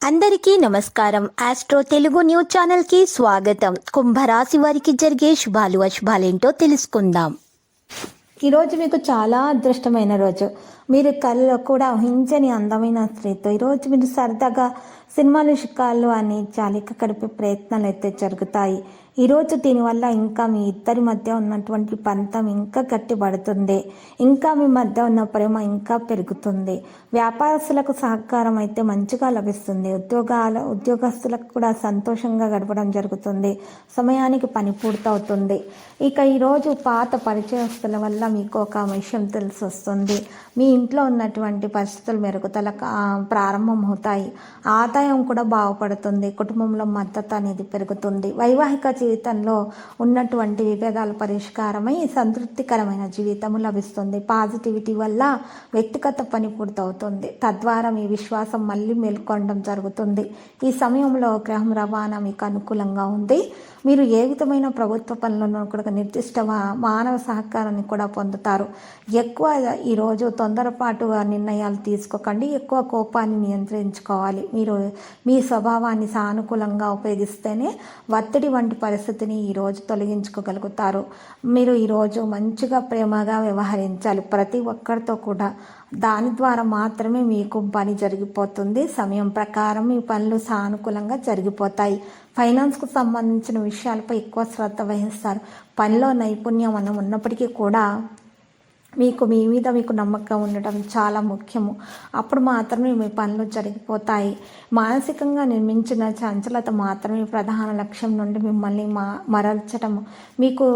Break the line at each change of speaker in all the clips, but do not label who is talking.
అందరికీ నమస్కారం. Astro Telugu news channel కి స్వాగతం. కుంభరాశి వారికి జరిగే శుభాలు అశుభాలేంటో తెలుసుకుందాం. ఈరోజు మీకు చాలా అదృష్టమైన రోజు. మీరు కళ్ళలో కూడా ఊహించని అందమైన స్త్రీతో ఈరోజు మీరు సరదాగా సినిమాలు షికార్లు అని చాలిక గడిపే ప్రయత్నాలు అయితే జరుగుతాయి. ఈరోజు దీనివల్ల ఇంకా మీ ఇద్దరి మధ్య ఉన్నటువంటి పంతం ఇంకా గట్టిపడుతుంది. ఇంకా మీ మధ్య ఉన్న ప్రేమ ఇంకా పెరుగుతుంది. వ్యాపారస్తులకు సహకారం అయితే మంచిగా లభిస్తుంది. ఉద్యోగస్తులకు కూడా సంతోషంగా గడపడం జరుగుతుంది. సమయానికి పని పూర్తవుతుంది. ఇక ఈరోజు పాత పరిచయస్తుల వల్ల మీకు ఒక విషయం తెలిసి వస్తుంది. మీ ఇంట్లో ఉన్నటువంటి పరిస్థితులు మెరుగుదల ప్రారంభమవుతాయి. ఆదాయం కూడా బాగుపడుతుంది. కుటుంబంలో మద్దతు అనేది పెరుగుతుంది. వైవాహిక జీవితంలో ఉన్నటువంటి విభేదాల పరిష్కారమై సంతృప్తికరమైన జీవితం లభిస్తుంది. పాజిటివిటీ వల్ల వ్యక్తిగత పని పూర్తవుతుంది. తద్వారా మీ విశ్వాసం మళ్ళీ మేల్కొనడం జరుగుతుంది. ఈ సమయంలో గ్రహం రవాణా మీకు అనుకూలంగా ఉంది. మీరు ఏ విధమైన ప్రభుత్వ పనులను కూడా నిర్దిష్ట మానవ సహకారాన్ని కూడా పొందుతారు. ఎక్కువ ఈరోజు తొందరపాటుగా నిర్ణయాలు తీసుకోకండి. ఎక్కువ కోపాన్ని నియంత్రించుకోవాలి. మీరు మీ స్వభావాన్ని సానుకూలంగా ఉపయోగిస్తేనే ఒత్తిడి వంటి పరిస్థితిని ఈరోజు తొలగించుకోగలుగుతారు. మీరు ఈరోజు మంచిగా ప్రేమగా వ్యవహరించాలి ప్రతి ఒక్కరితో కూడా. దాని ద్వారా మాత్రమే మీకు పని జరిగిపోతుంది. సమయం ప్రకారం మీ పనులు సానుకూలంగా జరిగిపోతాయి. ఫైనాన్స్కు సంబంధించిన విషయాలపై ఎక్కువ శ్రద్ధ వహిస్తారు. పనిలో నైపుణ్యం అన్న ఉన్నప్పటికీ కూడా మీ మీద మీకు నమ్మకం ఉండటం చాలా ముఖ్యము. అప్పుడు మాత్రమే మీ పనులు జరిగిపోతాయి. మానసికంగా నిర్మించిన చంచలత మాత్రమే ప్రధాన లక్ష్యం నుండి మిమ్మల్ని మరల్చటం. మీకు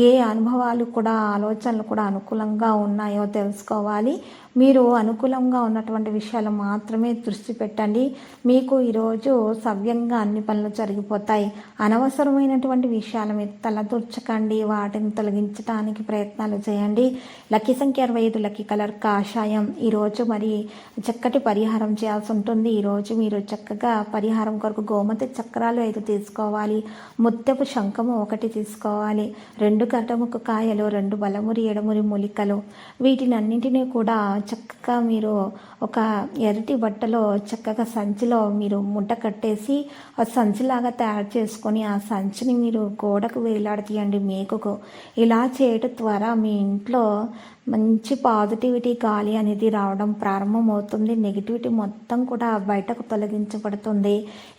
ఏ అనుభవాలు కూడా ఆలోచనలు కూడా అనుకూలంగా ఉన్నాయో తెలుసుకోవాలి. మీరు అనుకూలంగా ఉన్నటువంటి విషయాలు మాత్రమే దృష్టి పెట్టండి. మీకు ఈరోజు సవ్యంగా అన్ని పనులు జరిగిపోతాయి. అనవసరమైనటువంటి విషయాల మీద తలదూర్చకండి. వాటిని తొలగించడానికి ప్రయత్నాలు చేయండి. లక్కీ సంఖ్య 25, లక్కీ కలర్ కాషాయం. ఈరోజు మరి చక్కటి పరిహారం చేయాల్సి ఉంటుంది. ఈరోజు మీరు చక్కగా పరిహారం కొరకు గోమతి చక్రాలు 5 తీసుకోవాలి. ముత్యపు శంఖము 1 తీసుకోవాలి. 2 గడ్డముకు కాయలు, 2 బలమురి ఎడమురి మూలికలు. వీటిని అన్నింటినీ కూడా చక్కగా మీరు ఒక ఎర్రటి బట్టలో చక్కగా సంచిలో మీరు ముట్ట కట్టేసి ఆ సంచిలాగా తయారు చేసుకొని ఆ సంచిని మీరు గోడకు వేలాడతీయండి మేకుకు. ఇలా చేయడం ద్వారా మీ ఇంట్లో మంచి పాజిటివిటీ గాలి అనేది రావడం ప్రారంభమవుతుంది. నెగిటివిటీ మొత్తం కూడా బయటకు తొలగించబడుతుంది.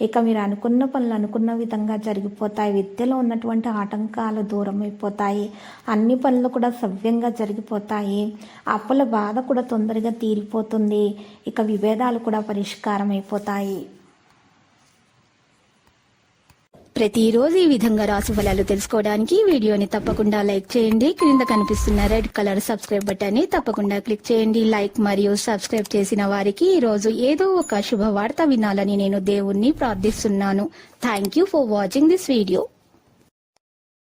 ఇక మీరు అనుకున్న పనులు అనుకున్న విధంగా జరిగిపోతాయి. విద్యలో ఉన్నటువంటి ఆటంకాలు దూరం అయిపోతాయి. అన్ని పనులు కూడా సవ్యంగా జరిగిపోతాయి. అప్పుల బాధ కూడా తొందరగా తీరిపోతుంది. ఇక విభేదాలు కూడా పరిష్కారం అయిపోతాయి. ప్రతిరోజు ఈ విధంగా రాశి ఫలాలు తెలుసుకోవడానికి వీడియోని తప్పకుండా లైక్ చేయండి. క్రింద కనిపిస్తున్న రెడ్ కలర్ సబ్స్క్రైబ్ బటన్ ని తప్పకుండా క్లిక్ చేయండి. లైక్ మరియు సబ్స్క్రైబ్ చేసిన వారికి ఈ రోజు ఏదో ఒక శుభవార్త వినాలని నేను దేవుణ్ణి ప్రార్థిస్తున్నాను. Thank you for watching this video.